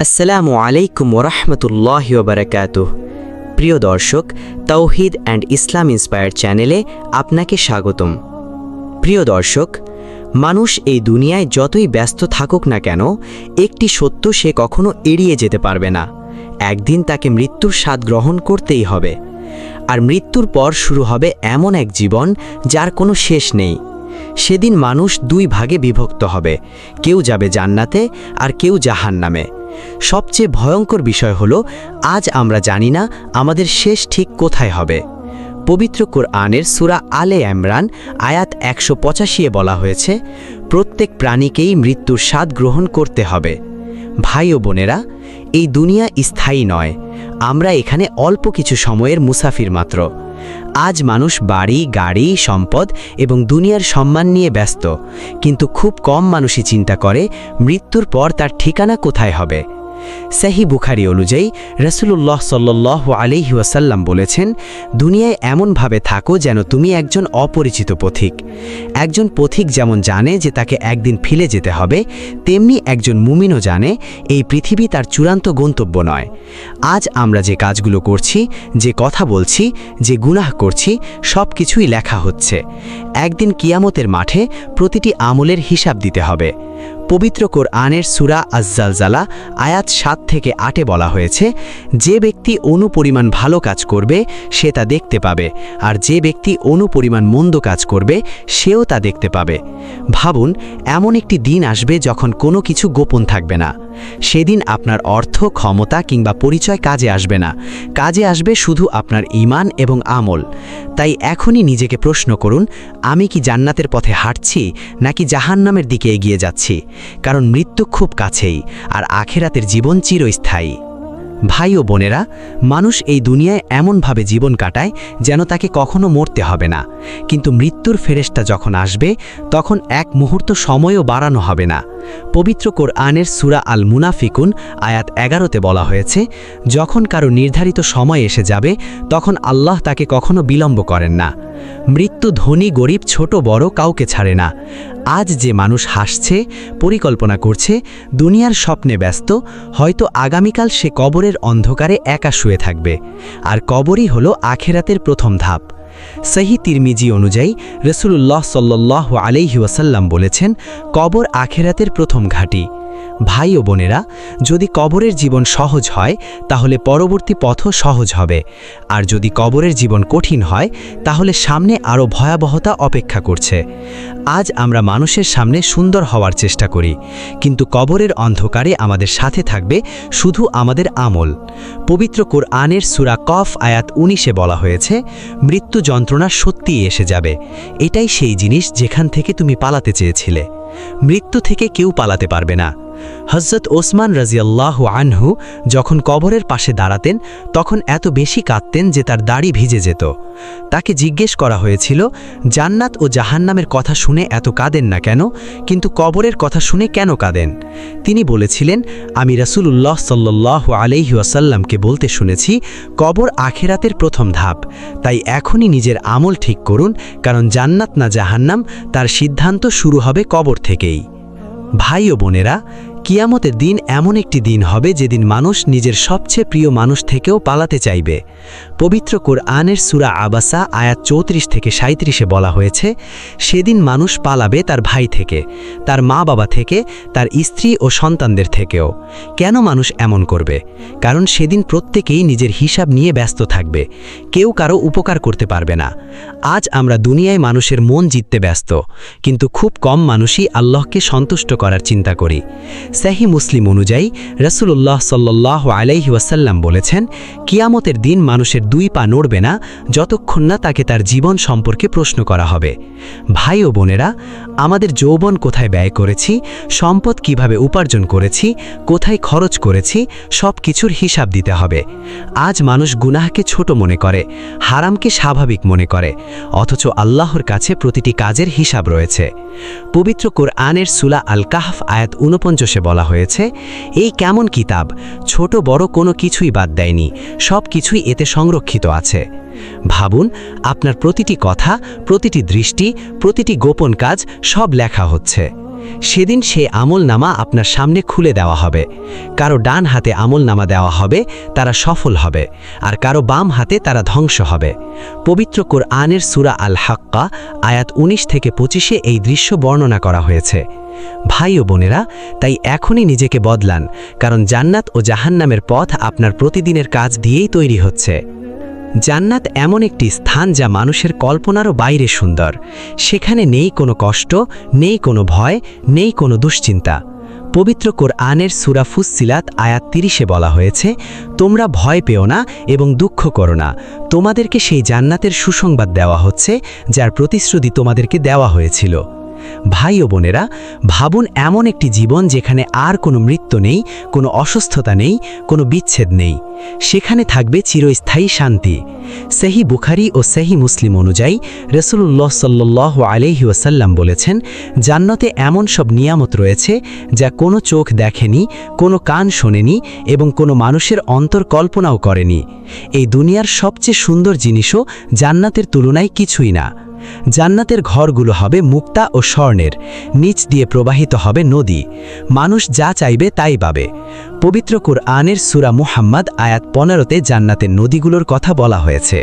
আসসালামু আলাইকুম ওরহমতুল্লাহি ওবারাকাতুহ। প্রিয় দর্শক, তাওহীদ অ্যান্ড ইসলাম ইন্সপায়ার্ড চ্যানেলে আপনাকে স্বাগতম। প্রিয় দর্শক, মানুষ এই দুনিয়ায় যতই ব্যস্ত থাকুক না কেন, একটি সত্য সে কখনো এড়িয়ে যেতে পারবে না। একদিন তাকে মৃত্যুর স্বাদ গ্রহণ করতেই হবে। আর মৃত্যুর পর শুরু হবে এমন এক জীবন যার কোনো শেষ নেই। সেদিন মানুষ দুই ভাগে বিভক্ত হবে, কেউ যাবে জান্নাতে আর কেউ জাহান্নামে। সবচেয়ে ভয়ঙ্কর বিষয় হলো, আজ আমরা জানি না আমাদের শেষ ঠিক কোথায় হবে। পবিত্র কোরআনের সূরা আলে ইমরান আয়াত 185-এ বলা হয়েছে, প্রত্যেক প্রাণীকেই মৃত্যুর স্বাদ গ্রহণ করতে হবে। ভাই ও বোনেরা, এই দুনিয়া স্থায়ী নয়। আমরা এখানে অল্প কিছু সময়ের মুসাফির মাত্র। আজ মানুষ বাড়ি, গাড়ি, সম্পদ এবং দুনিয়ার সম্মান নিয়ে ব্যস্ত, কিন্তু খুব কম মানুষই চিন্তা করে মৃত্যুর পর তার ঠিকানা কোথায় হবে। সহিহ বুখারী অনুযায়ী রাসূলুল্লাহ সাল্লাল্লাহু আলাইহি ওয়াসাল্লাম বলেছেন, দুনিয়ায় এমনভাবে থাকো যেন তুমি একজন অপরিচিত পথিক। একজন পথিক যেমন জানে যে তাকে একদিন ফিরে যেতে হবে, তেমনি একজন মুমিনও জানে এই পৃথিবী তার চূড়ান্ত গন্তব্য নয়। আজ আমরা যে কাজগুলো করছি, যে কথা বলছি, যে গুনাহ করছি, সব কিছুই লেখা হচ্ছে। একদিন কিয়ামতের মাঠে প্রতিটি আমলের হিসাব দিতে হবে। পবিত্র কোরআনের সূরা আজ-জালজালা আয়াত 7-8-এ বলা হয়েছে, যে ব্যক্তি অনুপরিমাণ ভালো কাজ করবে সে তা দেখতে পাবে, আর যে ব্যক্তি অনুপরিমাণ মন্দ কাজ করবে সেও তা দেখতে পাবে। ভাবুন, এমন একটি দিন আসবে যখন কোনো কিছু গোপন থাকবে না। সেদিন আপনার অর্থ, ক্ষমতা কিংবা পরিচয় কাজে আসবে না। কাজে আসবে শুধু আপনার ঈমান এবং আমল। তাই এখনই নিজেকে প্রশ্ন করুন, আমি কি জান্নাতের পথে হাঁটছি নাকি জাহান্নামের দিকে এগিয়ে যাচ্ছি? কারণ মৃত্যু খুব কাছেই, আর আখিরাতের জীবন চিরস্থায়ী। ভাই ও বোনেরা, মানুষ এই দুনিয়ায় এমনভাবে জীবন কাটায় যেন তাকে কখনো মরতে হবে না, কিন্তু মৃত্যুর ফেরেশতা যখন আসবে তখন এক মুহূর্ত সময়ও বাড়ানো হবে না। পবিত্র কোরআনের সূরা আল মুনাফিকুন আয়াত 11-তে বলা হয়েছে, যখন কারো নির্ধারিত সময় এসে যাবে তখন আল্লাহ তাকে কখনো বিলম্ব করেন না। মৃত্যু ধনী গরিব ছোট বড় কাউকে ছাড়ে না। আজ যে মানুষ হাসছে, পরিকল্পনা করছে, দুনিয়ার স্বপ্নে ব্যস্ত, হয়তো আগামীকাল সে কবরের অন্ধকারে একা শুয়ে থাকবে। আর কবরই হলো আখিরাতের প্রথম ধাপ। সহিহ তিরমিজি অনুযায়ী রাসূলুল্লাহ সাল্লাল্লাহু আলাইহি ওয়াসাল্লাম বলেছেন, কবর আখিরাতের প্রথম ঘাঁটি। ভাই ও বোনেরা, যদি কবরের জীবন সহজ হয় তাহলে পরবর্তী পথও সহজ হবে, আর যদি কবরের জীবন কঠিন হয় তাহলে সামনে আরও ভয়াবহতা অপেক্ষা করছে। আজ আমরা মানুষের সামনে সুন্দর হওয়ার চেষ্টা করি, কিন্তু কবরের অন্ধকারে আমাদের সাথে থাকবে শুধু আমাদের আমল। পবিত্র কোরআনের সূরা কফ আয়াত 19-এ বলা হয়েছে, মৃত্যু যন্ত্রণা সত্যিই এসে যাবে। এটাই সেই জিনিস যেখান থেকে তুমি পালাতে চেয়েছিলে। মৃত্যু থেকে কেউ পালাতে পারবে না। হযরত ওসমান রাদিয়াল্লাহু আনহু যখন কবরের পাশে দাঁড়াতেন তখন এত বেশি কাঁদতেন যে তার দাড়ি ভিজে যেত। তাকে জিজ্ঞেস করা হয়েছিল, জান্নাত ও জাহান্নামের কথা শুনে এত কাঁদেন না কেন, কিন্তু কবরের কথা শুনে কেন কাঁদেন? তিনি বলেছিলেন, আমি রাসূলুল্লাহ সাল্লাল্লাহু আলাইহি ওয়াসাল্লামকে বলতে শুনেছি, কবর আখিরাতের প্রথম ধাপ। তাই এখনই নিজের আমল ঠিক করুন, কারণ জান্নাত না জাহান্নাম তার সিদ্ধান্ত শুরু হবে কবর থেকেই। ভাই ও বোনেরা, কিয়ামতের দিন এমন একটি দিন হবে যেদিন মানুষ নিজের সবচেয়ে প্রিয় মানুষ থেকেও পালাতে চাইবে। পবিত্র কোরআনের সূরা আবাসা আয়াত 34-37-এ বলা হয়েছে, সেদিন মানুষ পালাবে তার ভাই থেকে, তার মা বাবা থেকে, তার স্ত্রী ও সন্তানদের থেকেও। কেন মানুষ এমন করবে? কারণ সেদিন প্রত্যেকেই নিজের হিসাব নিয়ে ব্যস্ত থাকবে, কেউ কারো উপকার করতে পারবে না। আজ আমরা দুনিয়ায় মানুষের মন জিততে ব্যস্ত, কিন্তু খুব কম মানুষই আল্লাহকে সন্তুষ্ট করার চিন্তা করি। সহিহ মুসলিম অনুযায়ী রাসূলুল্লাহ সাল্লাল্লাহু আলাইহি ওয়াসাল্লাম বলেছেন, কিয়ামতের দিন মানুষের দুই পা নড়বে না যতক্ষণ না তাকে তার জীবন সম্পর্কে প্রশ্ন করা হবে। ভাই ও বোনেরা, আমাদের যৌবন কোথায় ব্যয় করেছি, সম্পদ কিভাবে উপার্জন করেছি, কোথায় খরচ করেছি, সব কিছুর হিসাব দিতে হবে। আজ মানুষ গুনাহকে ছোট মনে করে, হারামকে স্বাভাবিক মনে করে, অথচ আল্লাহর কাছে প্রতিটি কাজের হিসাব রয়েছে। পবিত্র কোরআনের সূরা আল কাহফ আয়াত 49-এ বলা হয়েছে, এই কেমন কিতাব, ছোট বড় কোনো কিছুই বাদ দেয়নি, সব কিছুই এতে সংরক্ষিত আছে। ভাবুন, আপনার প্রতিটি কথা, প্রতিটি দৃষ্টি, প্রতিটি গোপন কাজ সব লেখা হচ্ছে। সেদিন সেই আমলনামা আপনার সামনে খুলে দেওয়া হবে। কারো ডান হাতে আমলনামা দেওয়া হবে, তারা সফল হবে, আর কারো বাম হাতে তারা ধ্বংস হবে। পবিত্র কোরআনের সূরা আল হাক্কা আয়াত 19 থেকে 25-এ এই দৃশ্য বর্ণনা করা হয়েছে। ভাই ও বোনেরা, তাই এখনই নিজেকে বদলান, কারণ জান্নাত ও জাহান্নামের পথ আপনার প্রতিদিনের কাজ দিয়েই তৈরি হচ্ছে। জান্নাত এমন একটি স্থান যা মানুষের কল্পনারও বাইরে সুন্দর। সেখানে নেই কোনো কষ্ট, নেই কোনো ভয়, নেই কোনো দুশ্চিন্তা। পবিত্র কোরআনের সূরা ফুসসিলাত আয়াত 30-এ বলা হয়েছে, তোমরা ভয় পেও না এবং দুঃখ করো না, তোমাদেরকে সেই জান্নাতের সুসংবাদ দেওয়া হচ্ছে যার প্রতিশ্রুতি তোমাদেরকে দেওয়া হয়েছিল। ভাই ও বোনেরা, ভাবুন এমন একটি জীবন যেখানে আর কোনো মৃত্যু নেই, কোনো অসুস্থতা নেই, কোনো বিচ্ছেদ নেই। সেখানে থাকবে চিরস্থায়ী শান্তি। সহিহ বুখারী ও সহিহ মুসলিম অনুযায়ী রাসূলুল্লাহ সাল্লাল্লাহু আলাইহি ওয়াসাল্লাম বলেছেন, জান্নাতে এমন সব নিয়ামত রয়েছে যা কোনো চোখ দেখেনি, কোনো কান শোনেনি এবং কোনো মানুষের অন্তর কল্পনাও করেনি। এই দুনিয়ার সবচেয়ে সুন্দর জিনিসও জান্নাতের তুলনায় কিছুই না। জান্নাতের ঘরগুলো হবে মুক্তা ও স্বর্ণের, নিচ দিয়ে প্রবাহিত হবে নদী। মানুষ যা চাইবে তাই পাবে। পবিত্র কোরআনের সূরা মুহাম্মদ আয়াত 15-তে জান্নাতের নদীগুলোর কথা বলা হয়েছে।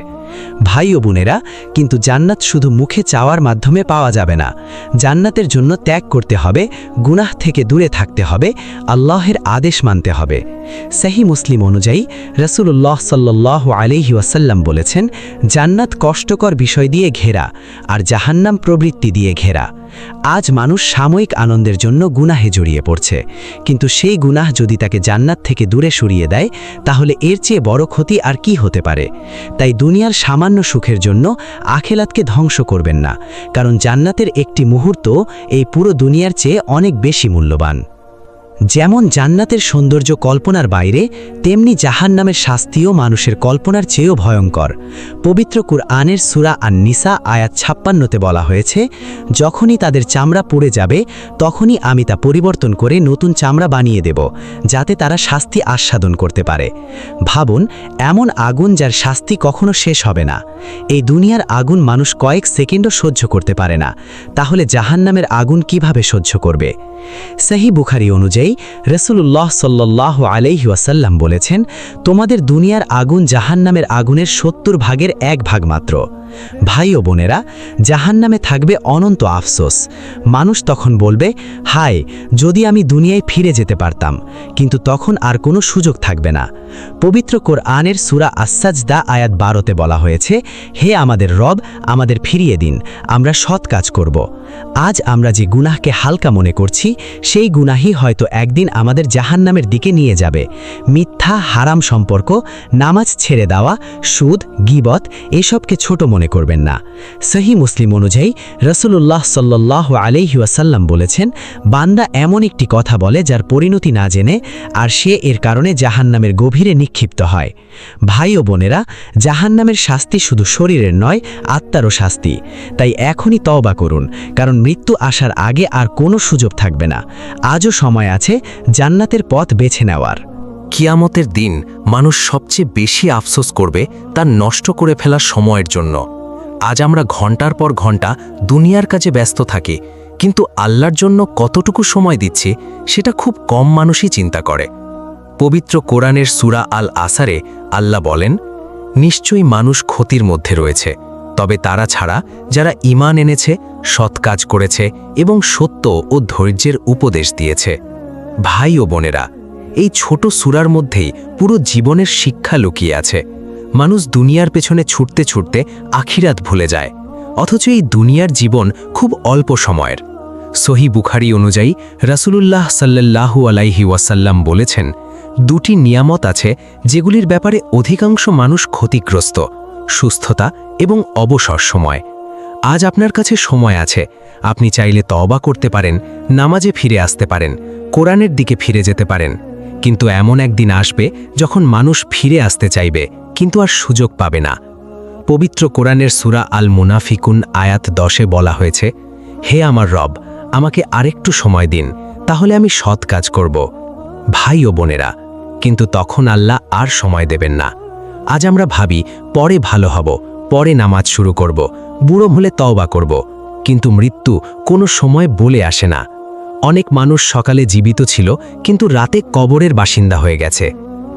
ভাই ও বোনেরা, কিন্তু জান্নাত শুধু মুখে চাওয়ার মাধ্যমে পাওয়া যাবে না। জান্নাতের জন্য ত্যাগ করতে হবে, গুনাহ থেকে দূরে থাকতে হবে, আল্লাহের আদেশ মানতে হবে। সহিহ মুসলিম অনুযায়ী রাসূলুল্লাহ সাল্লাল্লাহু আলাইহি ওয়াসাল্লাম বলেছেন, জান্নাত কষ্টকর বিষয় দিয়ে ঘেরা আর জাহান্নাম প্রবৃত্তি দিয়ে ঘেরা। আজ মানুষ সাময়িক আনন্দের জন্য গুনাহে জড়িয়ে পড়ছে, কিন্তু সেই গুনাহ যদি তাকে জান্নাত থেকে দূরে সরিয়ে দেয়, তাহলে এর চেয়ে বড় ক্ষতি আর কি হতে পারে। তাই দুনিয়ার সামান্য সুখের জন্য আখিরাতকে ধ্বংস করবেন না, কারণ জান্নাতের একটি মুহূর্ত এই পুরো দুনিয়ার চেয়ে অনেক বেশি মূল্যবান। যেমন জান্নাতের সৌন্দর্য কল্পনার বাইরে, তেমনি জাহান্নামের শাস্তিও মানুষের কল্পনার চেয়েও ভয়ঙ্কর। পবিত্র কুরআনের সূরা আন-নিসা আয়াত 56-তে বলা হয়েছে, যখনই তাদের চামড়া পুড়ে যাবে তখনই আমি তা পরিবর্তন করে নতুন চামড়া বানিয়ে দেব, যাতে তারা শাস্তি আস্বাদন করতে পারে। ভাবুন, এমন আগুন যার শাস্তি কখনো শেষ হবে না। এই দুনিয়ার আগুন মানুষ কয়েক সেকেন্ডও সহ্য করতে পারে না, তাহলে জাহান্নামের আগুন কিভাবে সহ্য করবে? সহিহ বুখারী অনুযায়ী রাসূলুল্লাহ সাল্লাল্লাহু আলাইহি ওয়াসাল্লাম বলেছেন, তোমাদের দুনিয়ার আগুন জাহান্নামের আগুনের 70 ভাগের 1 ভাগ মাত্র। ভাই ও বোনেরা, জাহান্নামে থাকবে অনন্ত আফসোস। মানুষ তখন বলবে, হায়, যদি আমি দুনিয়ায় ফিরে যেতে পারতাম, কিন্তু তখন আর কোনো সুযোগ থাকবে না। পবিত্র কোরআনের সূরা আস-সাজদা আয়াত 12-তে বলা হয়েছে, হে আমাদের রব, আমাদের ফিরিয়ে দিন, আমরা সৎ কাজ করব। আজ আমরা যে গুনাহকে হালকা মনে করছি, সেই গুনাহই হয়তো একদিন আমাদের জাহান্নামের দিকে নিয়ে যাবে। মিথ্যা, হারাম সম্পর্ক, নামাজ ছেড়ে দেওয়া, সুদ, গীবত এসবকে ছোট মনে করবেন না। সহিহ মুসলিম অনুযায়ী রাসূলুল্লাহ সাল্লাল্লাহু আলাইহি ওয়াসাল্লাম বলেছেন, বান্দা এমন একটি কথা বলে যার পরিণতি না জেনে, আর সে এর কারণে জাহান্নামের গভীরে নিক্ষিপ্ত হয়। ভাই ও বোনেরা, জাহান্নামের শাস্তি শুধু শরীরের নয়, আত্মারও শাস্তি। তাই এখনই তওবা করুন, কারণ মৃত্যু আসার আগে আর কোনো সুযোগ থাকবে না। আজও সময় আছে জান্নাতের পথ বেছে নেওয়ার। কিয়ামতের দিন মানুষ সবচেয়ে বেশি আফসোস করবে তার নষ্ট করে ফেলার সময়ের জন্য। আজ আমরা ঘন্টার পর ঘন্টা দুনিয়ার কাজে ব্যস্ত থাকি, কিন্তু আল্লাহর জন্য কতটুকু সময় দিচ্ছি সেটা খুব কম মানুষই চিন্তা করে। পবিত্র কোরআনের সূরা আল আসারে আল্লাহ বলেন, নিশ্চয়ই মানুষ ক্ষতির মধ্যে রয়েছে, তবে তারা ছাড়া যারা ঈমান এনেছে, সৎ কাজ করেছে এবং সত্য ও ধৈর্যের উপদেশ দিয়েছে। ভাই ও বোনেরা, এই ছোট সূরার মধ্যেই পুরো জীবনের শিক্ষা লুকিয়ে আছে। মানুষ দুনিয়ার পেছনে ছুটতে ছুটতে আখিরাত ভুলে যায়, অথচ এই দুনিয়ার জীবন খুব অল্প সময়ের। সহিহ বুখারী অনুযায়ী রাসূলুল্লাহ সাল্লাল্লাহু আলাইহি ওয়াসাল্লাম বলেছেন, দুটি নিয়ামত আছে যেগুলির ব্যাপারে অধিকাংশ মানুষ ক্ষতিগ্রস্ত: সুস্থতা এবং অবসর সময়। আজ আপনার কাছে সময় আছে, আপনি চাইলে তওবা করতে পারেন, নামাজে ফিরে আসতে পারেন, কোরআনের দিকে ফিরে যেতে পারেন। কিন্তু এমন একদিন আসবে যখন মানুষ ফিরে আসতে চাইবে, কিন্তু আর সুযোগ পাবে না। পবিত্র কোরআনের সূরা আল মুনাফিকুন আয়াত 10-এ বলা হয়েছে, হে আমার রব, আমাকে আরেকটু সময় দিন, তাহলে আমি সৎ কাজ করব। ভাই ও বোনেরা, কিন্তু তখন আল্লাহ আর সময় দেবেন না। আজ আমরা ভাবি পরে ভালো হব, পরে নামাজ শুরু করব, বুড়ো হলে তওবা করব, কিন্তু মৃত্যু কোনো সময় বলে আসে না। অনেক মানুষ সকালে জীবিত ছিল কিন্তু রাতে কবরের বাসিন্দা হয়ে গেছে।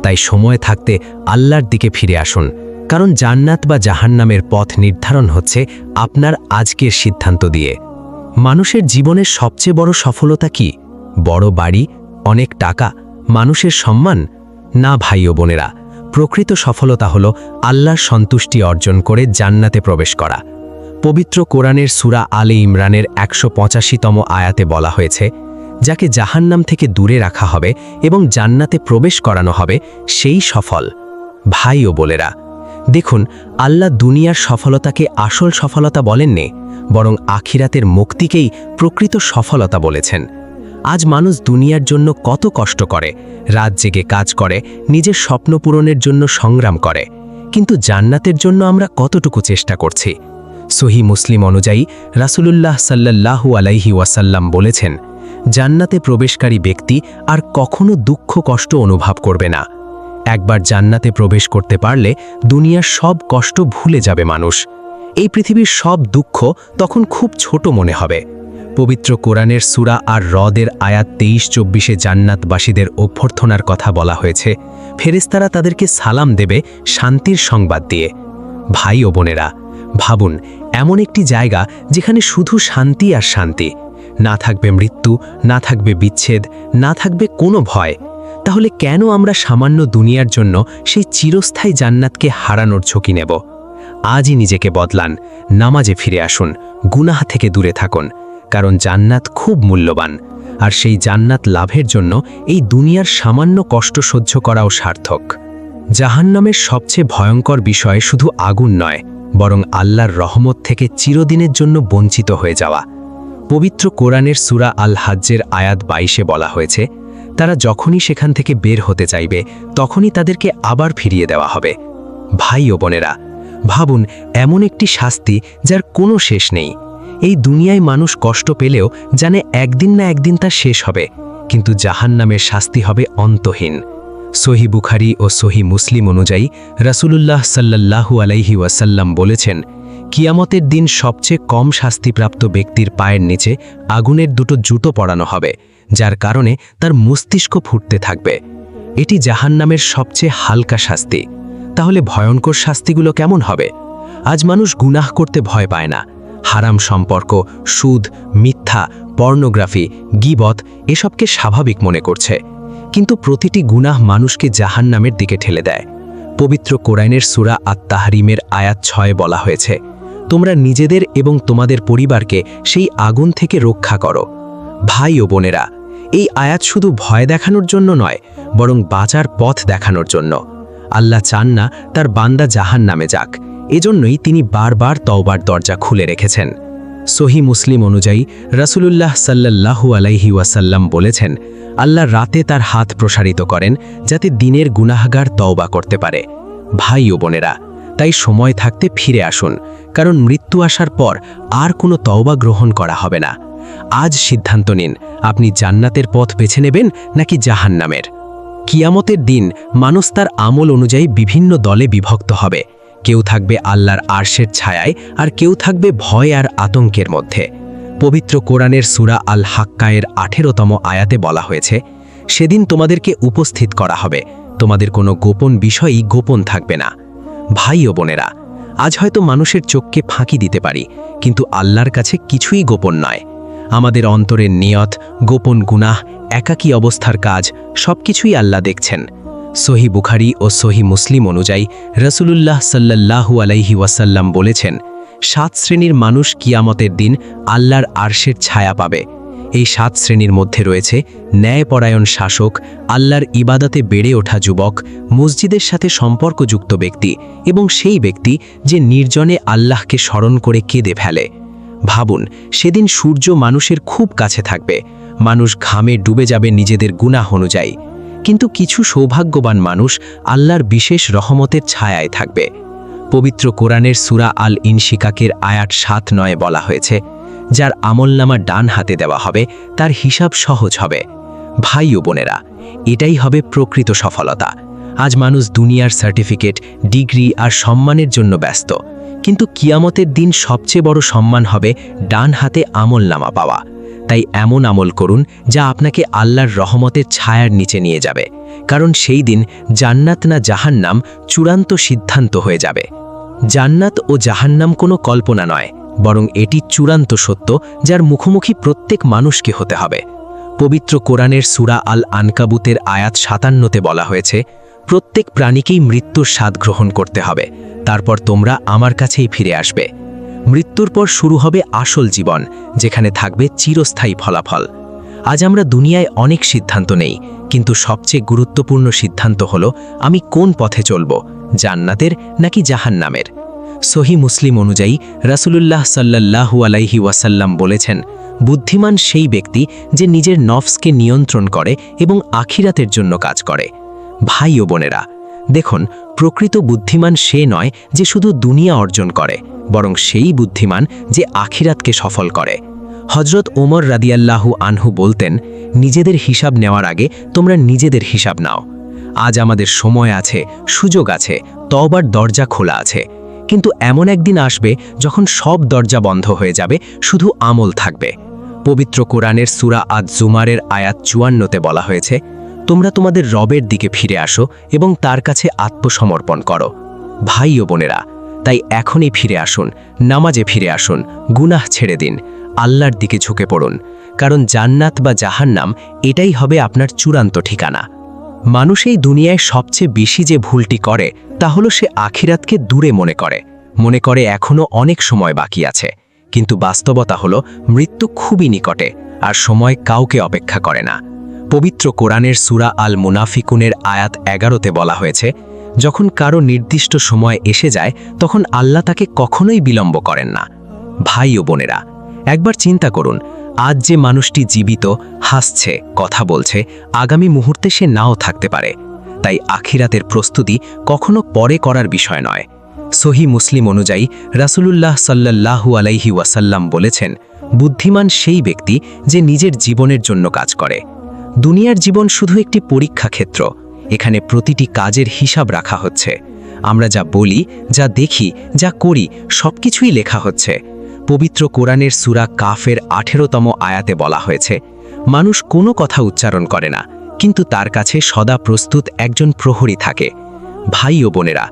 তাই সময় থাকতে আল্লাহর দিকে ফিরে আসুন, কারণ জান্নাত বা জাহান্নামের পথ নির্ধারণ হচ্ছে আপনার আজকের সিদ্ধান্ত দিয়ে। মানুষের জীবনের সবচেয়ে বড় সফলতা কি? বড় বাড়ি, অনেক টাকা, মানুষের সম্মান? না ভাই ও বোনেরা, প্রকৃত সফলতা হলো আল্লাহর সন্তুষ্টি অর্জন করে জান্নাতে প্রবেশ করা। পবিত্র কোরআনের সূরা আলে ইমরানের ১৮৫তম আয়াতে বলা হয়েছে, যাকে জাহান্নাম থেকে দূরে রাখা হবে এবং জান্নাতে প্রবেশ করানো হবে সেই সফল। ভাই ও বোনেরা, দেখুন, আল্লাহ দুনিয়ার সফলতাকে আসল সফলতা বলেননি, বরং আখিরাতের মুক্তিকেই প্রকৃত সফলতা বলেছেন। আজ মানুষ দুনিয়ার জন্য কত কষ্ট করে, রাত জেগে কাজ করে, নিজের স্বপ্ন পূরণের জন্য সংগ্রাম করে, কিন্তু জান্নাতের জন্য আমরা কতটুকু চেষ্টা করছি? সহিহ মুসলিম অনুযায়ী রাসূলুল্লাহ সাল্লাল্লাহু আলাইহি ওয়াসাল্লাম বলেছেন, জান্নাতে প্রবেশকারী ব্যক্তি আর কখনো দুঃখ কষ্ট অনুভব করবে না। একবার জান্নাতে প্রবেশ করতে পারলে দুনিয়ার সব কষ্ট ভুলে যাবে মানুষ। এই পৃথিবীর সব দুঃখ তখন খুব ছোট মনে হবে। পবিত্র কোরআনের সূরা আর রদের আয়াত ২৩-২৪-এ জান্নাতবাসীদের অভ্যর্থনার কথা বলা হয়েছে। ফেরেশতারা তাদেরকে সালাম দেবে শান্তির সংবাদ দিয়ে। ভাই ও বোনেরা, ভাবুন, এমন একটি জায়গা যেখানে শুধু শান্তি আর শান্তি, না থাকবে মৃত্যু, না থাকবে বিচ্ছেদ, না থাকবে কোনো ভয়। তাহলে কেন আমরা সামান্য দুনিয়ার জন্য সেই চিরস্থায়ী জান্নাতকে হারানোর ঝুঁকি নেব? আজই নিজেকে বদলান, নামাজে ফিরে আসুন, গুনাহ থেকে দূরে থাকুন, কারণ জান্নাত খুব মূল্যবান। আর সেই জান্নাত লাভের জন্য এই দুনিয়ার সামান্য কষ্ট সহ্য করাও সার্থক। জাহান্নামের সবচেয়ে ভয়ঙ্কর বিষয় শুধু আগুন নয়, বরং আল্লাহর রহমত থেকে চিরদিনের জন্য বঞ্চিত হয়ে যাওয়া। পবিত্র কোরআনের সূরা আল হাজ্জের আয়াত ২২-এ বলা হয়েছে, তারা যখনই সেখান থেকে বের হতে চাইবে তখনই তাদেরকে আবার ফিরিয়ে দেওয়া হবে। ভাই ও বোনেরা, ভাবুন, এমন একটি শাস্তি যার কোনো শেষ নেই। এই দুনিয়ায় মানুষ কষ্ট পেলেও জানে একদিন না একদিন তা শেষ হবে, কিন্তু জাহান্নামের শাস্তি হবে অন্তহীন। সহিহ বুখারী ও সহিহ মুসলিম অনুযায়ী রাসূলুল্লাহ সাল্লাল্লাহু আলাইহি ওয়াসাল্লাম বলেছেন, কিয়ামতের দিন সবচেয়ে কম শাস্তিপ্রাপ্ত ব্যক্তির পায়ের নিচে আগুনের দুটো জুতো পরানো হবে, যার কারণে তার মস্তিষ্ক ফুটতে থাকবে। এটি জাহান্নামের সবচেয়ে হালকা শাস্তি। তাহলে ভয়ঙ্কর শাস্তিগুলো কেমন হবে? আজ মানুষ গুনাহ করতে ভয় পায় না। হারাম সম্পর্ক, সুদ, মিথ্যা, পর্নোগ্রাফি, গীবত এসবকে স্বাভাবিক মনে করছে, কিন্তু প্রতিটি গুনাহ মানুষকে জাহান্নামের দিকে ঠেলে দেয়। পবিত্র কোরআনের সূরা আত-তাহরিমের আয়াত ৬ বলা হয়েছে, তোমরা নিজেদের এবং তোমাদের পরিবারকে সেই আগুন থেকে রক্ষা করো। ভাই ও বোনেরা, এই আয়াত শুধু ভয় দেখানোর জন্য নয়, বরং বাঁচার পথ দেখানোর জন্য। আল্লাহ চান না তার বান্দা জাহান্নামে যাক, এজন্যই তিনি বারবার তওবার দরজা খুলে রেখেছেন। সহিহ মুসলিম অনুযায়ী রাসূলুল্লাহ সাল্লাল্লাহু আলাইহি ওয়াসাল্লাম বলেছেন, আল্লাহ রাতে তার হাত প্রসারিত করেন যাতে দিনের গুনাহগার তওবা করতে পারে। ভাই ও বোনেরা, তাই সময় থাকতে ফিরে আসুন, কারণ মৃত্যু আসার পর আর কোনো তওবা গ্রহণ করা হবে না। আজ সিদ্ধান্ত নিন, আপনি জান্নাতের পথ বেছে নেবেন নাকি জাহান্নামের। কিয়ামতের দিন মানুষ তার আমল অনুযায়ী বিভিন্ন দলে বিভক্ত হবে। কেউ থাকবে আল্লাহর আরশের ছায়ায়, আর কেউ থাকবে ভয় আর আতঙ্কের মধ্যে। পবিত্র কোরআনের সূরা আল হাক্কায়ের ১৮তম আয়াতে বলা হয়েছে, সেদিন তোমাদেরকে উপস্থিত করা হবে, তোমাদের কোনো গোপন বিষয়ই গোপন থাকবে না। ভাই ও বোনেরা, আজ হয়তো মানুষের চোখকে ফাঁকি দিতে পারি, কিন্তু আল্লাহর কাছে কিছুই গোপন নয়। আমাদের অন্তরের নিয়ত, গোপন গুনাহ, একাকী অবস্থার কাজ সবকিছুই আল্লাহ দেখছেন। সহিহ বুখারী ও সহিহ মুসলিম অনুযায়ী রাসূলুল্লাহ সাল্লাল্লাহু আলাইহি ওয়াসাল্লাম বলেছেন, ৭ শ্রেণীর মানুষ কিয়ামতের দিন আল্লাহর আরশের ছায়া পাবে। এই ৭ শ্রেণীর মধ্যে রয়েছে ন্যায়পরায়ণ শাসক, আল্লাহর ইবাদতে বেড়ে ওঠা যুবক, মসজিদের সাথে সম্পর্কযুক্ত ব্যক্তি এবং সেই ব্যক্তি যে নির্জনে আল্লাহকে স্মরণ করে কেঁদে ফেলে। ভাবুন, সেদিন সূর্য মানুষের খুব কাছে থাকবে, মানুষ ঘামে ডুবে যাবে নিজেদের গুনাহ অনুযায়ী, কিন্তু কিছু সৌভাগ্যবান মানুষ আল্লাহর বিশেষ রহমতের ছায়ায় থাকবে। পবিত্র কোরআনের সূরা আল ইনশিকাকের আয়াত ৭-৯ বলা হয়েছে, যার আমলনামা ডান হাতে দেওয়া হবে তার হিসাব সহজ হবে। ভাই ও বোনেরা, এটাই হবে প্রকৃত সফলতা। আজ মানুষ দুনিয়ার সার্টিফিকেট, ডিগ্রি আর সম্মানের জন্য ব্যস্ত, কিন্তু কিয়ামতের দিন সবচেয়ে বড় সম্মান হবে ডান হাতে আমলনামা পাওয়া। তাই এমন আমল করুন যা আপনাকে আল্লাহর রহমতের ছায়ার নিচে নিয়ে যাবে, কারণ সেই দিন জান্নাত না জাহান্নাম চূড়ান্ত সিদ্ধান্ত হয়ে যাবে। জান্নাত ও জাহান্নাম কোনো কল্পনা নয়, বরং এটি চূড়ান্ত সত্য যার মুখোমুখি প্রত্যেক মানুষকে হতে হবে। পবিত্র কোরআনের সূরা আল আনকাবুতের আয়াত 57তে বলা হয়েছে, প্রত্যেক প্রাণীকেই মৃত্যুর স্বাদ গ্রহণ করতে হবে, তারপর তোমরা আমার কাছেই ফিরে আসবে। মৃত্যুর পর শুরু হবে আসল জীবন, যেখানে থাকবে চিরস্থায়ী ফলাফল। আজ আমরা দুনিয়ায় অনেক সিদ্ধান্ত নেই, কিন্তু সবচেয়ে গুরুত্বপূর্ণ সিদ্ধান্ত হলো আমি কোন পথে চলব, জান্নাতের নাকি জাহান্নামের। সহি মুসলিম অনুযায়ী রাসূলুল্লাহ সাল্লাল্লাহু আলাইহি ওয়াসাল্লাম বলেছেন, বুদ্ধিমান সেই ব্যক্তি যে নিজের নফসকে নিয়ন্ত্রণ করে এবং আখিরাতের জন্য কাজ করে। ভাই ও বোনেরা, দেখুন, প্রকৃত বুদ্ধিমান সে নয় যে শুধু দুনিয়া অর্জন করে, বরং সেই বুদ্ধিমান যে আখিরাতকে সফল করে। হযরত ওমর রাদিয়াল্লাহু আনহু বলতেন, নিজেদের হিসাব নেওয়ার আগে তোমরা নিজেদের হিসাব নাও। আজ আমাদের সময় আছে, সুযোগ আছে, তওবার দরজা খোলা আছে, কিন্তু এমন একদিন আসবে যখন সব দরজা বন্ধ হয়ে যাবে, শুধু আমল থাকবে। পবিত্র কোরআনের সূরা আজ-জুমারের আয়াত 54তে বলা হয়েছে, তোমরা তোমাদের রবের দিকে ফিরে আসো এবং তার কাছে আত্মসমর্পণ করো। ভাই ও বোনেরা, তাই এখনই ফিরে আসুন, নামাজে ফিরে আসুন, গুনাহ ছেড়ে দিন, আল্লাহর দিকে ঝুঁকে পড়ুন, কারণ জান্নাত বা জাহান্নাম এটাই হবে আপনার চূড়ান্ত ঠিকানা। মানুষ এই দুনিয়ায় সবচেয়ে বেশি যে ভুলটি করে তা হলো সে আখিরাতকে দূরে মনে করে এখনো অনেক সময় বাকি আছে, কিন্তু বাস্তবতা হলো মৃত্যু খুবই নিকটে, আর সময় কাউকে অপেক্ষা করে না। পবিত্র কোরআনের সূরা আল মুনাফিকুনের আয়াত 11তে বলা হয়েছে, যখন কারো নির্দিষ্ট সময় এসে যায় তখন আল্লাহ তাকে কখনোই বিলম্ব করেন না। ভাই ও বোনেরা, একবার চিন্তা করুন, আজ যে মানুষটি জীবিত, হাসছে, কথা বলছে, আগামী মুহূর্তে সে নাও থাকতে পারে। তাই আখিরাতের প্রস্তুতি কখনো পরে করার বিষয় নয়। সহি মুসলিম অনুযায়ী রাসূলুল্লাহ সাল্লাল্লাহু আলাইহি ওয়াসাল্লাম বলেছেন, বুদ্ধিমান সেই ব্যক্তি যে নিজের জীবনের জন্য কাজ করে। দুনিয়ার জীবন শুধু একটি পরীক্ষা ক্ষেত্র, এখানে প্রতিটি কাজের হিসাব রাখা হচ্ছে। আমরা যা বলি, যা দেখি, যা করি, সবকিছুই লেখা হচ্ছে। পবিত্র কোরআনের সূরা কাফের 18তম আয়াতে বলা হয়েছে, মানুষ কোনো কথা উচ্চারণ করে না, কিন্তু তার কাছে সদা প্রস্তুত একজন প্রহরী থাকে। ভাই ও বোনেরা,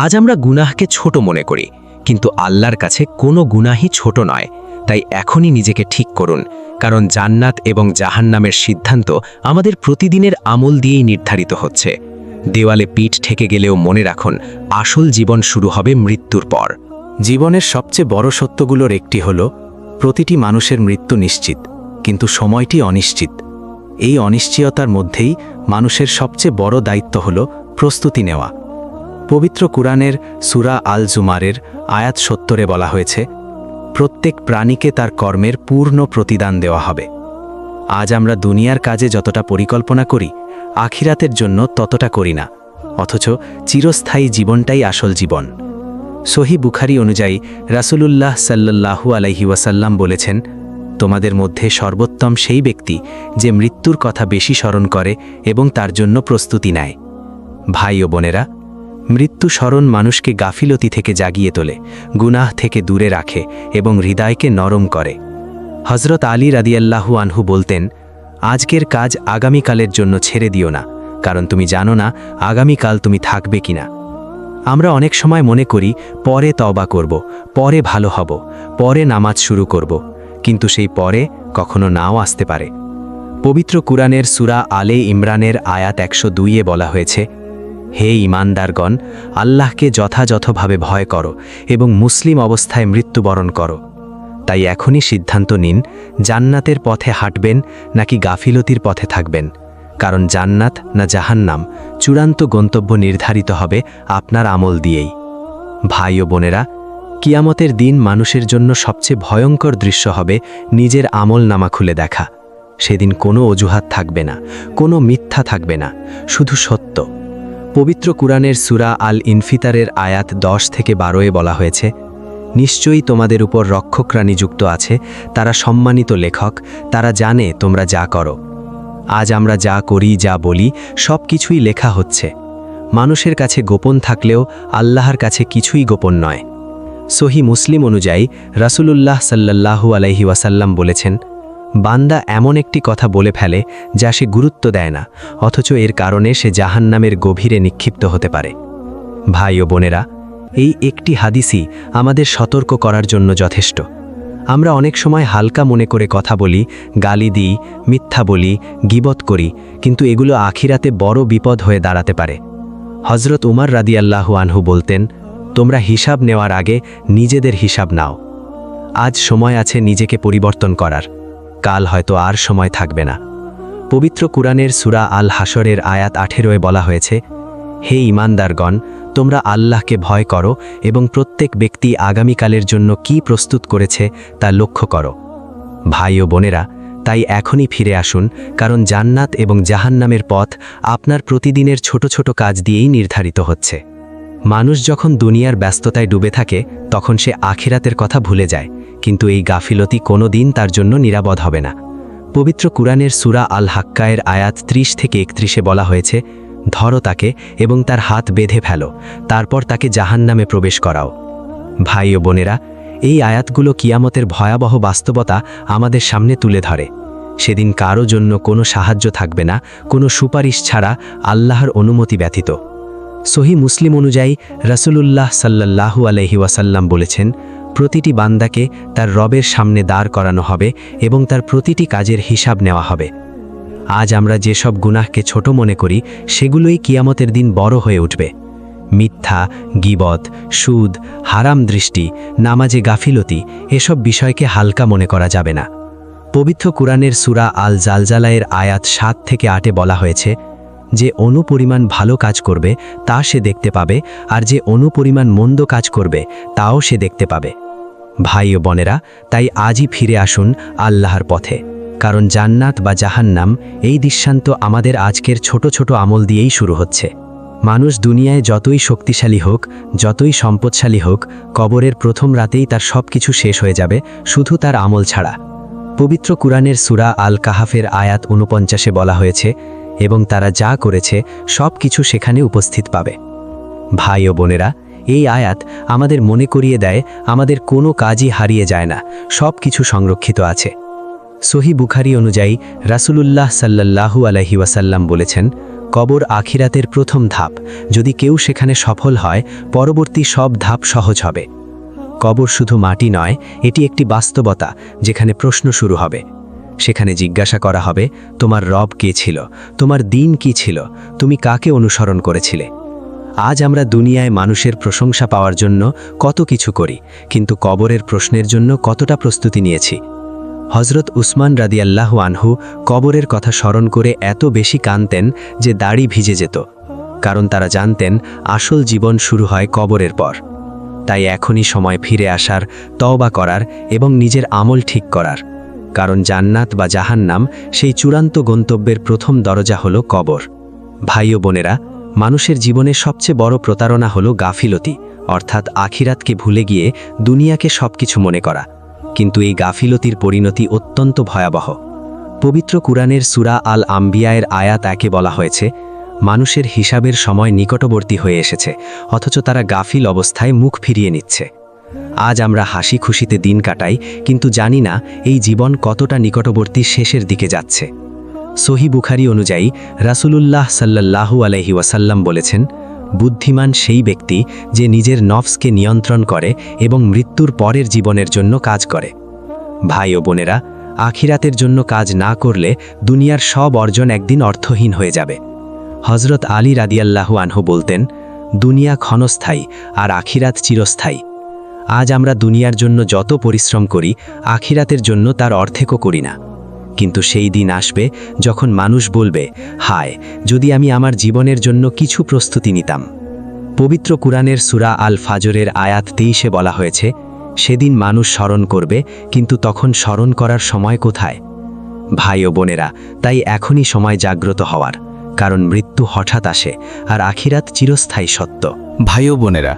আজ আমরা গুনাহকে ছোট মনে করি, কিন্তু আল্লাহর কাছে কোনো গুনাহই ছোট নয়। তাই এখনই নিজেকে ঠিক করুন, কারণ জান্নাত এবং জাহান্নামের সিদ্ধান্ত আমাদের প্রতিদিনের আমল দিয়েই নির্ধারিত হচ্ছে। দেওয়ালে পিঠ ঠেকে গেলেও মনে রাখুন, আসল জীবন শুরু হবে মৃত্যুর পর। জীবনের সবচেয়ে বড় সত্যগুলোর একটি হল, প্রতিটি মানুষের মৃত্যু নিশ্চিত, কিন্তু সময়টি অনিশ্চিত। এই অনিশ্চয়তার মধ্যেই মানুষের সবচেয়ে বড় দায়িত্ব হল প্রস্তুতি নেওয়া। পবিত্র কুরআনের সূরা আল জুমারের আয়াত 70-এ বলা হয়েছে, প্রত্যেক প্রাণীকে তার কর্মের পূর্ণ প্রতিদান দেওয়া হবে। আজ আমরা দুনিয়ার কাজে যতটা পরিকল্পনা করি, আখিরাতের জন্য ততটা করি না, অথচ চিরস্থায়ী জীবনটাই আসল জীবন। সহি বুখারী অনুযায়ী রাসূলুল্লাহ সাল্লাল্লাহু আলাইহি ওয়াসাল্লাম বলেছেন, তোমাদের মধ্যে সর্বোত্তম সেই ব্যক্তি যে মৃত্যুর কথা বেশি স্মরণ করে এবং তার জন্য প্রস্তুতি নেয়। ভাই ও বোনেরা, মৃত্যু স্মরণ মানুষকে গাফিলতি থেকে জাগিয়ে তোলে, গুনাহ থেকে দূরে রাখে এবং হৃদয়কে নরম করে। হযরত আলী রাদিয়াল্লাহু আনহু বলতেন, আজকের কাজ আগামীকালের জন্য ছেড়ে দিও না, কারণ তুমি জানো না আগামীকাল তুমি থাকবে কিনা। আমরা অনেক সময় মনে করি পরে তওবা করব, পরে ভালো হব, পরে নামাজ শুরু করব, কিন্তু সেই পরে কখনো নাও আসতে পারে। পবিত্র কুরআনের সূরা আলে ইমরানের আয়াত 102-এ বলা হয়েছে, হে ঈমানদারগণ, আল্লাহকে যথাযথভাবে ভয় করো এবং মুসলিম অবস্থায় মৃত্যুবরণ করো। তাই এখনই সিদ্ধান্ত নিন, জান্নাতের পথে হাঁটবেন নাকি গাফিলতির পথে থাকবেন, কারণ জান্নাত না জাহান্নাম চূড়ান্ত গন্তব্য নির্ধারিত হবে আপনার আমল দিয়েই। ভাই ও বোনেরা, কিয়ামতের দিন মানুষের জন্য সবচেয়ে ভয়ঙ্কর দৃশ্য হবে নিজের আমল নামা খুলে দেখা। সেদিন কোনো অজুহাত থাকবে না, কোনো মিথ্যা থাকবে না, শুধু সত্য। পবিত্র কুরআনের সূরা আল ইনফিতারের আয়াত 10-12-এ বলা হয়েছে, নিশ্চয়ই তোমাদের উপর রক্ষকরা নিযুক্ত আছে, তারা সম্মানিত লেখক, তারা জানে তোমরা যা করো। আজ আমরা যা করি, যা বলি, সব কিছুই লেখা হচ্ছে। মানুষের কাছে গোপন থাকলেও আল্লাহর কাছে কিছুই গোপন নয়। সহি মুসলিম অনুযায়ী রাসূলুল্লাহ সাল্লাল্লাহু আলাইহি ওয়াসাল্লাম বলেছেন, বান্দা এমন একটি কথা বলে ফেলে যা সে গুরুত্ব দেয় না, অথচ এর কারণে সে জাহান্নামের গভীরে নিক্ষিপ্ত হতে পারে। ভাই ও বোনেরা, এই একটি হাদিসই আমাদের সতর্ক করার জন্য যথেষ্ট। আমরা অনেক সময় হালকা মনে করে কথা বলি, গালি দিই, মিথ্যা বলি, গীবত করি, কিন্তু এগুলো আখিরাতে বড় বিপদ হয়ে দাঁড়াতে পারে। হজরত উমর রাদিয়াল্লাহু আনহু বলতেন, তোমরা হিসাব নেওয়ার আগে নিজেদের হিসাব নাও। আজ সময় আছে নিজেকে পরিবর্তন করার, কাল হয়তো আর সময় থাকবে না। পবিত্র কুরআনের সূরা আল হাশরের আয়াত 18 বলা হয়েছে, হে ঈমানদারগণ, তোমরা আল্লাহকে ভয় করো এবং প্রত্যেক ব্যক্তি আগামীকালের জন্য কি প্রস্তুত করেছে তা লক্ষ্য করো। ভাই ও বোনেরা, তাই এখনই ফিরে আসুন, কারণ জান্নাত এবং জাহান্নামের পথ আপনার প্রতিদিনের ছোট ছোট কাজ দিয়েই নির্ধারিত হচ্ছে। মানুষ যখন দুনিয়ার ব্যস্ততায় ডুবে থাকে তখন সে আখিরাতের কথা ভুলে যায়, কিন্তু এই গাফিলতি কোনো দিন তার জন্য নিরাপদ হবে না। পবিত্র কুরআনের সূরা আল হাক্কায়ের আয়াত 30 থেকে 31 বলা হয়েছে, ধরো তাকে এবং তার হাত বেঁধে ফেলো, তারপর তাকে জাহান্নামে প্রবেশ করাও। ভাই ও বোনেরা, এই আয়াতগুলো কিয়ামতের ভয়াবহ বাস্তবতা আমাদের সামনে তুলে ধরে। সেদিন কারো জন্য কোনো সাহায্য থাকবে না, কোনো সুপারিশ ছাড়া আল্লাহর অনুমতি ব্যতীত। সহি মুসলিম অনুযায়ী রাসূলুল্লাহ সাল্লাল্লাহু আলাইহি ওয়াসাল্লাম বলেছেন, প্রতিটি বান্দাকে তার রবের সামনে দাঁড় করানো হবে এবং তার প্রতিটি কাজের হিসাব নেওয়া হবে। আজ আমরা যেসব গুনাহকে ছোট মনে করি সেগুলোই কিয়ামতের দিন বড় হয়ে উঠবে। মিথ্যা, গীবত, সুদ, হারাম দৃষ্টি, নামাজে গাফিলতি, এসব বিষয়কে হালকা মনে করা যাবে না। পবিত্র কুরআনের সূরা আল জালজালায়ের আয়াত 7 থেকে 8 বলা হয়েছে, যে অনুপরিমাণ ভালো কাজ করবে তা সে দেখতে পাবে, আর যে অনুপরিমাণ মন্দ কাজ করবে তাও সে দেখতে পাবে। ভাই ও বোনেরা, তাই আজই ফিরে আসুন আল্লাহর পথে, কারণ জান্নাত বা জাহান্নাম এই দৃষ্টান্ত আমাদের আজকের ছোট ছোট আমল দিয়েই শুরু হচ্ছে। মানুষ দুনিয়ায় যতই শক্তিশালী হোক, যতই সম্পদশালী হোক, কবরের প্রথম রাতেই তার সব কিছু শেষ হয়ে যাবে, শুধু তার আমল ছাড়া। পবিত্র কুরআনের সূরা আল কাহাফের আয়াত 49 বলা হয়েছে, এবং তারা যা করেছে সব কিছু সেখানে উপস্থিত পাবে। ভাই ও বোনেরা, এই আয়াত আমাদের মনে করিয়ে দেয় আমাদের কোনো কাজই হারিয়ে যায় না, সব কিছু সংরক্ষিত আছে। সহি বুখারী অনুযায়ী রাসূলুল্লাহ সাল্লাল্লাহু আলাইহি ওয়াসাল্লাম বলেছেন, কবর আখিরাতের প্রথম ধাপ, যদি কেউ সেখানে সফল হয় পরবর্তী সব ধাপ সহজ হবে। কবর শুধু মাটি নয়, এটি একটি বাস্তবতা যেখানে প্রশ্ন শুরু হবে। সেখানে জিজ্ঞাসা করা হবে, তোমার রব কে ছিল, তোমার দিন কি ছিল, তুমি কাকে অনুসরণ করেছিলে। আজ আমরা দুনিয়ায় মানুষের প্রশংসা পাওয়ার জন্য কত কিছু করি, কিন্তু কবরের প্রশ্নের জন্য কতটা প্রস্তুতি নিয়েছি। হজরত উসমান রাদিয়াল্লাহু আনহু কবরের কথা স্মরণ করে এত বেশি কাঁদতেন যে দাড়ি ভিজে যেত, কারণ তারা জানতেন আসল জীবন শুরু হয় কবরের পর। তাই এখনই সময় ফিরে আসার, তওবা করার এবং নিজের আমল ঠিক করার, কারণ জান্নাত বা জাহান্নাম সেই চূড়ান্ত গন্তব্যের প্রথম দরজা হলো কবর। ভাই ও বোনেরা, মানুষের জীবনে সবচেয়ে বড় প্রতারণা হলো গাফিলতি, অর্থাৎ আখিরাতকে ভুলে গিয়ে দুনিয়াকে সবকিছু মনে করা। কিন্তু এই গাফিলতির পরিণতি অত্যন্ত ভয়াবহ। পবিত্র কুরআনের সূরা আল আম্বিয়ায়ের আয়াত 1 বলা হয়েছে, মানুষের হিসাবের সময় নিকটবর্তী হয়ে এসেছে, অথচ তারা গাফিল অবস্থায় মুখ ফিরিয়ে নিচ্ছে। আজ আমরা হাসি খুশিতে দিন কাটাই, কিন্তু জানি না এই জীবন কতটা নিকটবর্তী শেষের দিকে যাচ্ছে। সহি বুখারী অনুযায়ী রাসূলুল্লাহ সাল্লাল্লাহু আলাইহি ওয়াসাল্লাম বলেছেন, বুদ্ধিমান সেই ব্যক্তি যে নিজের নফসকে নিয়ন্ত্রণ করে এবং মৃত্যুর পরের জীবনের জন্য কাজ করে। ভাই ও বোনেরা, আখিরাতের জন্য কাজ না করলে দুনিয়ার সব অর্জন একদিন অর্থহীন হয়ে যাবে। হজরত আলী রাদিয়াল্লাহু আনহু বলতেন, দুনিয়া ক্ষণস্থায়ী আর আখিরাত চিরস্থায়ী। আজ আমরা দুনিয়ার জন্য যত পরিশ্রম করি, আখিরাতের জন্য তার অর্ধেকও করি না। কিন্তু সেই দিন আসবে যখন মানুষ বলবে, হায়, যদি আমি আমার জীবনের জন্য কিছু প্রস্তুতি নিতাম। পবিত্র কুরআনের সূরা আল ফাজরের আয়াত 23 বলা হয়েছে, সেদিন মানুষ স্মরণ করবে, কিন্তু তখন স্মরণ করার সময় কোথায়। ভাই ও বোনেরা, তাই এখনই সময় জাগ্রত হওয়ার, কারণ মৃত্যু হঠাৎ আসে আর আখিরাত চিরস্থায়ী সত্য। ভাই ও বোনেরা,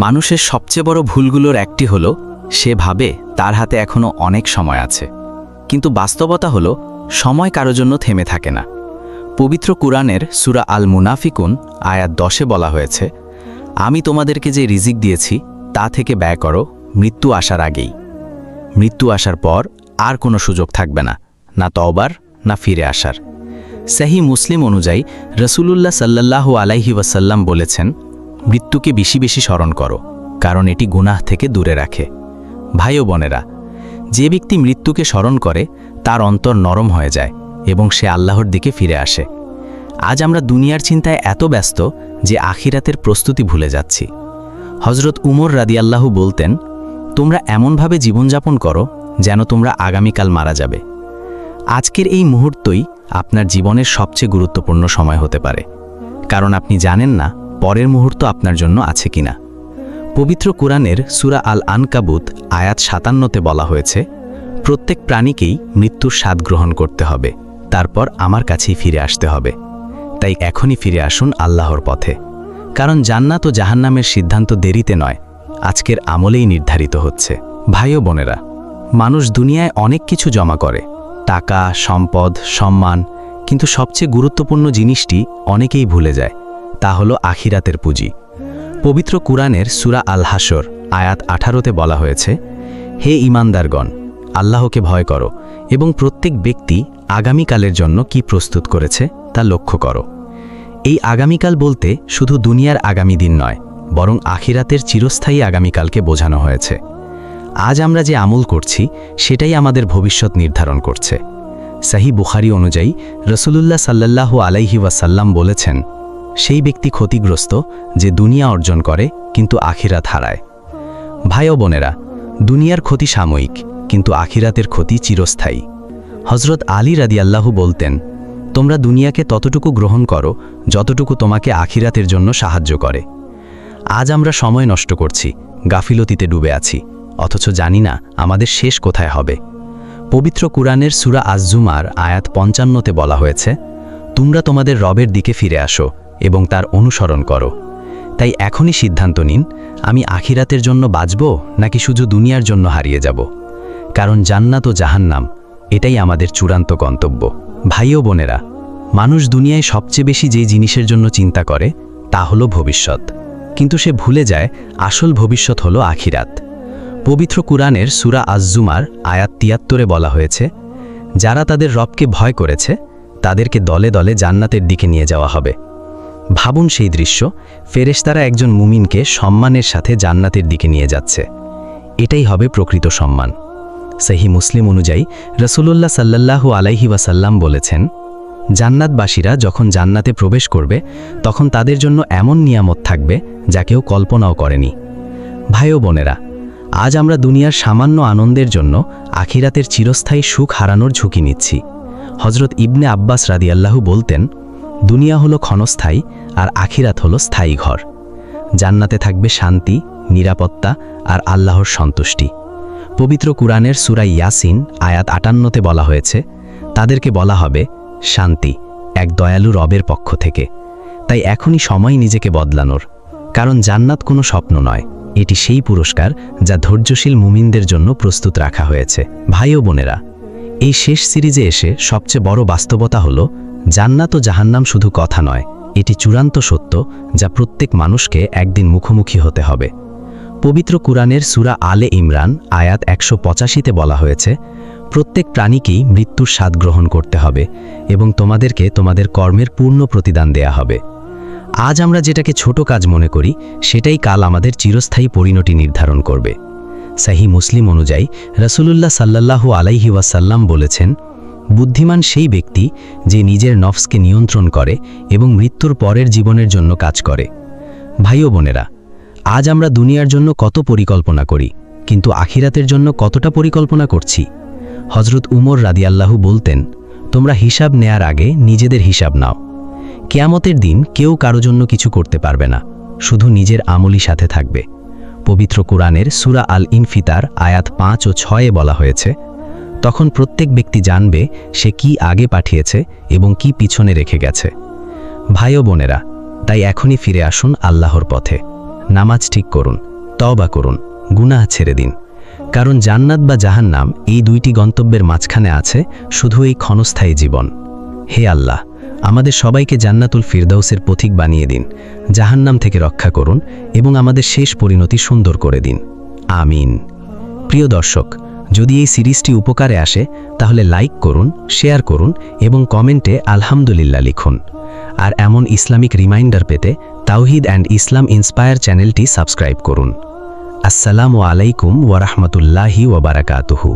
মানুষের সবচেয়ে বড় ভুলগুলোর একটি হলো সে ভাবে তার হাতে এখনো অনেক সময় আছে, কিন্তু বাস্তবতা হলো সময় কারো জন্য থেমে থাকে না। পবিত্র কুরআনের সূরা আল মুনাফিকুন আয়াত 10 বলা হয়েছে, আমি তোমাদেরকে যে রিজিক দিয়েছি তা থেকে ব্যয় করো মৃত্যু আসার আগেই। মৃত্যু আসার পর আর কোনো সুযোগ থাকবে না, না তওবার, না ফিরে আসার। সহি মুসলিম অনুযায়ী রসুলুল্লাহ সাল্লাল্লাহু আলাইহি ওয়াসাল্লাম বলেছেন, মৃত্যুকে বেশি বেশি স্মরণ করো, কারণ এটি গুনাহ থেকে দূরে রাখে। ভাই ও বোনেরা, যে ব্যক্তি মৃত্যুকে স্মরণ করে তার অন্তর নরম হয়ে যায় এবং সে আল্লাহর দিকে ফিরে আসে। আজ আমরা দুনিয়ার চিন্তায় এত ব্যস্ত যে আখিরাতের প্রস্তুতি ভুলে যাচ্ছি। হজরত উমর রাদিয়াল্লাহু বলতেন, তোমরা এমনভাবে জীবনযাপন করো যেন তোমরা আগামীকাল মারা যাবে। আজকের এই মুহূর্তই আপনার জীবনের সবচেয়ে গুরুত্বপূর্ণ সময় হতে পারে, কারণ আপনি জানেন না পরের মুহূর্ত আপনার জন্য আছে কিনা। পবিত্র কুরআনের সূরা আল আনকাবুত আয়াত 57তে বলা হয়েছে, প্রত্যেক প্রাণীকেই মৃত্যুর স্বাদ গ্রহণ করতে হবে, তারপর আমার কাছেই ফিরে আসতে হবে। তাই এখনই ফিরে আসুন আল্লাহর পথে, কারণ জান্নাত ও জাহান্নামের সিদ্ধান্ত দেরিতে নয়, আজকের আমলেই নির্ধারিত হচ্ছে। ভাই ও বোনেরা, মানুষ দুনিয়ায় অনেক কিছু জমা করে, টাকা, সম্পদ, সম্মান, কিন্তু সবচেয়ে গুরুত্বপূর্ণ জিনিসটি অনেকেই ভুলে যায়, তা হলো আখিরাতের পুঁজি। পবিত্র কুরআনের সূরা আল হাসর আয়াত 18তে বলা হয়েছে, হে ঈমানদারগণ, আল্লাহকে ভয় করো এবং প্রত্যেক ব্যক্তি আগামীকালের জন্য কি প্রস্তুত করেছে তা লক্ষ্য করো। এই আগামীকাল বলতে শুধু দুনিয়ার আগামী দিন নয়, বরং আখিরাতের চিরস্থায়ী আগামীকালকে বোঝানো হয়েছে। আজ আমরা যে আমল করছি সেটাই আমাদের ভবিষ্যৎ নির্ধারণ করছে। সহি বুখারী অনুযায়ী রসুলুল্লাহ সাল্লাল্লাহু আলাইহি ওয়াসাল্লাম বলেছেন, সেই ব্যক্তি ক্ষতিগ্রস্ত যে দুনিয়া অর্জন করে কিন্তু আখিরাত হারায়। ভাই ও বোনেরা, দুনিয়ার ক্ষতি সাময়িক, কিন্তু আখিরাতের ক্ষতি চিরস্থায়ী। হজরত আলী রাদিয়াল্লাহু বলতেন, তোমরা দুনিয়াকে ততটুকু গ্রহণ করো যতটুকু তোমাকে আখিরাতের জন্য সাহায্য করে। আজ আমরা সময় নষ্ট করছি, গাফিলতিতে ডুবে আছি, অথচ জানি না আমাদের শেষ কোথায় হবে। পবিত্র কুরআনের সূরা আজ-জুমার আয়াত 55তে বলা হয়েছে, তোমরা তোমাদের রবের দিকে ফিরে আসো এবং তার অনুসরণ করো। তাই এখনই সিদ্ধান্ত নিন, আমি আখিরাতের জন্য বাঁচব নাকি শুধু দুনিয়ার জন্য হারিয়ে যাব। কারণ জান্নাত ও জাহান্নাম এটাই আমাদের চূড়ান্ত গন্তব্য। ভাই ও বোনেরা, মানুষ দুনিয়ায় সবচেয়ে বেশি যে জিনিসের জন্য চিন্তা করে তা হলো ভবিষ্যৎ, কিন্তু সে ভুলে যায় আসল ভবিষ্যৎ হলো আখিরাত। পবিত্র কুরআনের সূরা আজ-জুমার আয়াত 73-এ বলা হয়েছে, যারা তাদের রবকে ভয় করেছে তাদেরকে দলে দলে জান্নাতের দিকে নিয়ে যাওয়া হবে। ভাবুন সেই দৃশ্য, ফেরেশতারা একজন মুমিনকে সম্মানের সাথে জান্নাতের দিকে নিয়ে যাচ্ছে। এটাই হবে প্রকৃত সম্মান। সহি মুসলিম অনুযায়ী রসুলুল্লাহ সাল্লাল্লাহু আলাইহি ওয়াসাল্লাম বলেছেন, জান্নাতবাসীরা যখন জান্নাতে প্রবেশ করবে তখন তাদের জন্য এমন নিয়ামত থাকবে যা কেউ কল্পনাও করেনি। ভাই ও বোনেরা, আজ আমরা দুনিয়ার সামান্য আনন্দের জন্য আখিরাতের চিরস্থায়ী সুখ হারানোর ঝুঁকি নিচ্ছি। হজরত ইবনে আব্বাস রাদিয়াল্লাহু বলতেন, দুনিয়া হলো ক্ষণস্থায়ী আর আখিরাত হলো স্থায়ী ঘর। জান্নাতে থাকবে শান্তি, নিরাপত্তা আর আল্লাহর সন্তুষ্টি। পবিত্র কুরআনের সূরা ইয়াসিন আয়াত 58-তে বলা হয়েছে, তাদেরকে বলা হবে শান্তি এক দয়ালু রবের পক্ষ থেকে। তাই এখনই সময় নিজেকে বদলানোর, কারণ জান্নাত কোনো স্বপ্ন নয়, এটি সেই পুরস্কার যা ধৈর্যশীল মুমিনদের জন্য প্রস্তুত রাখা হয়েছে। ভাই ও বোনেরা, এই শেষ সিরিজে এসে সবচেয়ে বড় বাস্তবতা হলো, জান্নাত ও জাহান্নাম শুধু কথা নয়, এটি চূড়ান্ত সত্য যা প্রত্যেক মানুষকে একদিন মুখোমুখি হতে হবে। পবিত্র কুরআনের সূরা আলে ইমরান আয়াত 185-তে বলা হয়েছে, প্রত্যেক প্রাণীকেই মৃত্যুর স্বাদ গ্রহণ করতে হবে এবং তোমাদেরকে তোমাদের কর্মের পূর্ণ প্রতিদান দেয়া হবে। আজ আমরা যেটাকে ছোট কাজ মনে করি সেটাই কাল আমাদের চিরস্থায়ী পরিণতি নির্ধারণ করবে। সহি মুসলিম অনুযায়ী রাসূলুল্লাহ সাল্লাল্লাহু আলাইহি ওয়াসাল্লাম বলেছেন, বুদ্ধিমান সেই ব্যক্তি যে নিজের নফসকে নিয়ন্ত্রণ করে এবং মৃত্যুর পরের জীবনের জন্য কাজ করে। ভাই ও বোনেরা, আজ আমরা দুনিয়ার জন্য কত পরিকল্পনা করি, কিন্তু আখিরাতের জন্য কতটা পরিকল্পনা করছি? হজরত উমর রাদিয়াল্লাহু বলতেন, তোমরা হিসাব নেয়ার আগে নিজেদের হিসাব নাও। কিয়ামতের দিন কেউ কারো জন্য কিছু করতে পারবে না, শুধু নিজের আমলই সাথে থাকবে। পবিত্র কুরআনের সূরা আল ইনফিতার আয়াত 5 ও 6-এ বলা হয়েছে, তখন প্রত্যেক ব্যক্তি জানবে সে কি আগে পাঠিয়েছে এবং কি পিছনে রেখে গেছে। ভাই ও বোনেরা, তাই এখনই ফিরে আসুন আল্লাহর পথে, নামাজ ঠিক করুন, তওবা করুন, গুনাহ ছেড়ে দিন, কারণ জান্নাত বা জাহান্নাম এই দুইটি গন্তব্যের মাঝখানে আছে শুধু এই ক্ষণস্থায়ী জীবন। হে আল্লাহ, আমাদের সবাইকে জান্নাতুল ফিরদাউসের পথিক বানিয়ে দিন, জাহান্নাম থেকে রক্ষা করুন এবং আমাদের শেষ পরিণতি সুন্দর করে দিন। আমিন। প্রিয় দর্শক, যদি এই সিরিজটি উপকারে আসে তাহলে লাইক করুন, শেয়ার করুন এবং কমেন্টে আলহামদুলিল্লাহ লিখুন। আর এমন ইসলামিক রিমাইন্ডার পেতে তাওহিদ অ্যান্ড ইসলাম ইন্সপায়ার চ্যানেলটি সাবস্ক্রাইব করুন। আসসালামু আলাইকুম ওয়া রাহমাতুল্লাহি ওয়া বারাকাতুহু।